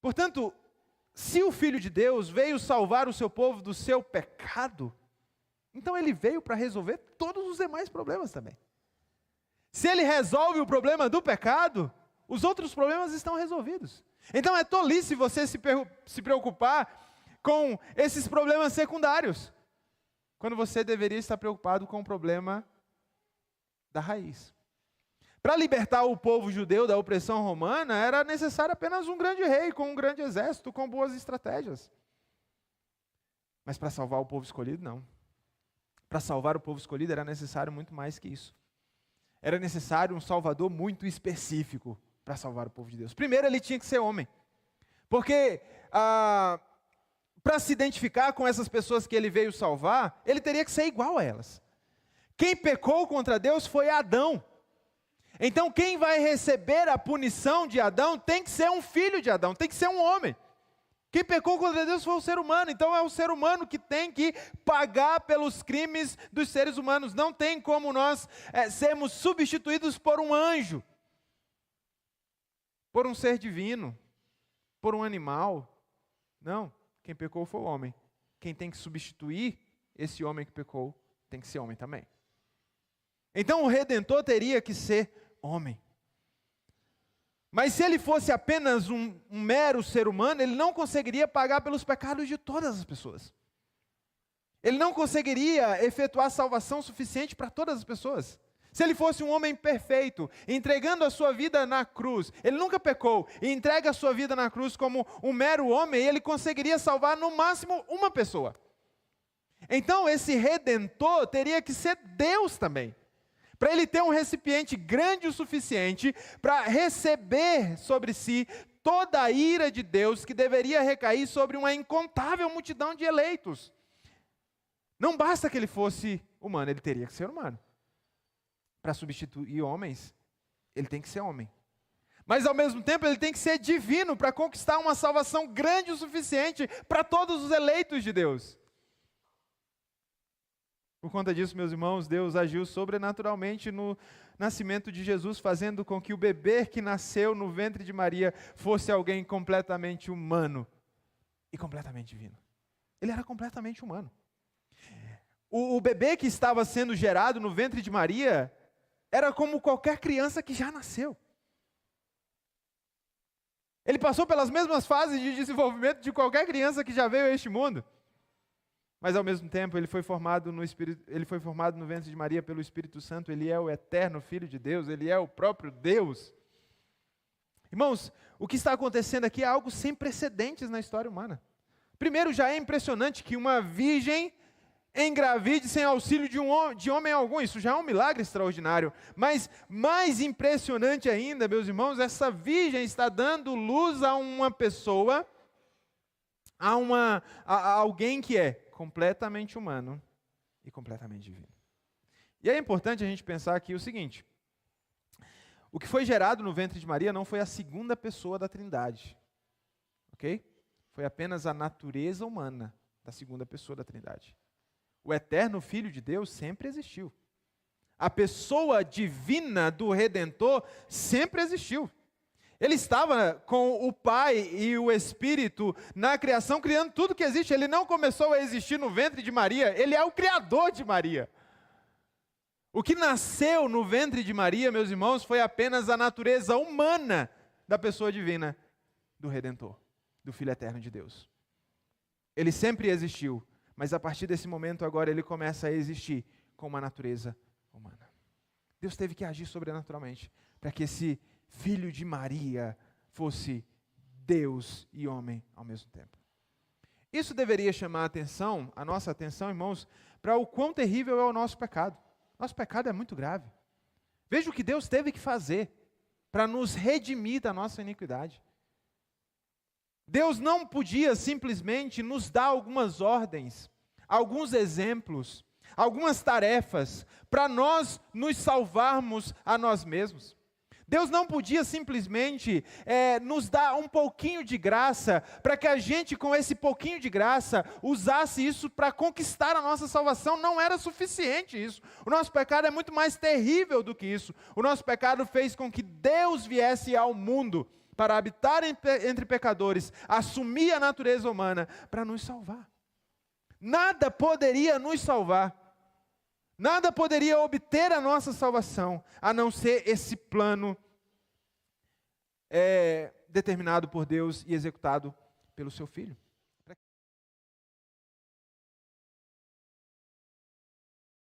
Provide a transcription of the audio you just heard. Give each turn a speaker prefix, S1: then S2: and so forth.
S1: Portanto, se o Filho de Deus veio salvar o seu povo do seu pecado, então ele veio para resolver todos os demais problemas também. Se ele resolve o problema do pecado, os outros problemas estão resolvidos. Então é tolice você se preocupar com esses problemas secundários, quando você deveria estar preocupado com o problema da raiz. Para libertar o povo judeu da opressão romana, era necessário apenas um grande rei, com um grande exército, com boas estratégias. Mas para salvar o povo escolhido, não. Para salvar o povo escolhido era necessário muito mais que isso. Era necessário um salvador muito específico para salvar o povo de Deus. Primeiro, ele tinha que ser homem. Porque para se identificar com essas pessoas que ele veio salvar, ele teria que ser igual a elas. Quem pecou contra Deus foi Adão. Então quem vai receber a punição de Adão tem que ser um filho de Adão, tem que ser um homem. Quem pecou contra Deus foi o ser humano, então é o ser humano que tem que pagar pelos crimes dos seres humanos. Não tem como nós sermos substituídos por um anjo, por um ser divino, por um animal. Não, quem pecou foi o homem. Quem tem que substituir esse homem que pecou tem que ser homem também. Então o Redentor teria que ser homem. Mas se ele fosse apenas um mero ser humano, ele não conseguiria pagar pelos pecados de todas as pessoas. Ele não conseguiria efetuar salvação suficiente para todas as pessoas. Se ele fosse um homem perfeito, entregando a sua vida na cruz, ele nunca pecou, e entrega a sua vida na cruz como um mero homem, ele conseguiria salvar no máximo uma pessoa. Então esse Redentor teria que ser Deus também. Para ele ter um recipiente grande o suficiente para receber sobre si toda a ira de Deus que deveria recair sobre uma incontável multidão de eleitos. Não basta que ele fosse humano, ele teria que ser humano. Para substituir homens, ele tem que ser homem. Mas ao mesmo tempo ele tem que ser divino para conquistar uma salvação grande o suficiente para todos os eleitos de Deus. Por conta disso, meus irmãos, Deus agiu sobrenaturalmente no nascimento de Jesus, fazendo com que o bebê que nasceu no ventre de Maria fosse alguém completamente humano e completamente divino. Ele era completamente humano. O bebê que estava sendo gerado no ventre de Maria era como qualquer criança que já nasceu. Ele passou pelas mesmas fases de desenvolvimento de qualquer criança que já veio a este mundo. Mas ao mesmo tempo ele foi formado no ventre de Maria pelo Espírito Santo, ele é o eterno Filho de Deus, ele é o próprio Deus. Irmãos, o que está acontecendo aqui é algo sem precedentes na história humana. Primeiro, já é impressionante que uma virgem engravide sem auxílio de homem algum, isso já é um milagre extraordinário. Mas mais impressionante ainda, meus irmãos, essa virgem está dando luz a uma pessoa, a alguém que é completamente humano e completamente divino. E é importante a gente pensar aqui o seguinte: o que foi gerado no ventre de Maria não foi a segunda pessoa da Trindade, ok? Foi apenas a natureza humana da segunda pessoa da Trindade. O eterno Filho de Deus sempre existiu. A pessoa divina do Redentor sempre existiu. Ele estava com o Pai e o Espírito na criação, criando tudo que existe. Ele não começou a existir no ventre de Maria, ele é o Criador de Maria. O que nasceu no ventre de Maria, meus irmãos, foi apenas a natureza humana da pessoa divina do Redentor, do Filho Eterno de Deus. Ele sempre existiu, mas a partir desse momento agora ele começa a existir com uma natureza humana. Deus teve que agir sobrenaturalmente para que esse Filho de Maria fosse Deus e homem ao mesmo tempo. Isso deveria chamar a nossa atenção, irmãos, para o quão terrível é o nosso pecado. Nosso pecado é muito grave. Veja o que Deus teve que fazer para nos redimir da nossa iniquidade. Deus não podia simplesmente nos dar algumas ordens, alguns exemplos, algumas tarefas para nós nos salvarmos a nós mesmos. Deus não podia simplesmente nos dar um pouquinho de graça, para que a gente, com esse pouquinho de graça, usasse isso para conquistar a nossa salvação. Não era suficiente isso. O nosso pecado é muito mais terrível do que isso. O nosso pecado fez com que Deus viesse ao mundo para habitar entre pecadores, assumir a natureza humana para nos salvar. Nada poderia nos salvar. Nada poderia obter a nossa salvação, a não ser esse plano determinado por Deus e executado pelo seu Filho.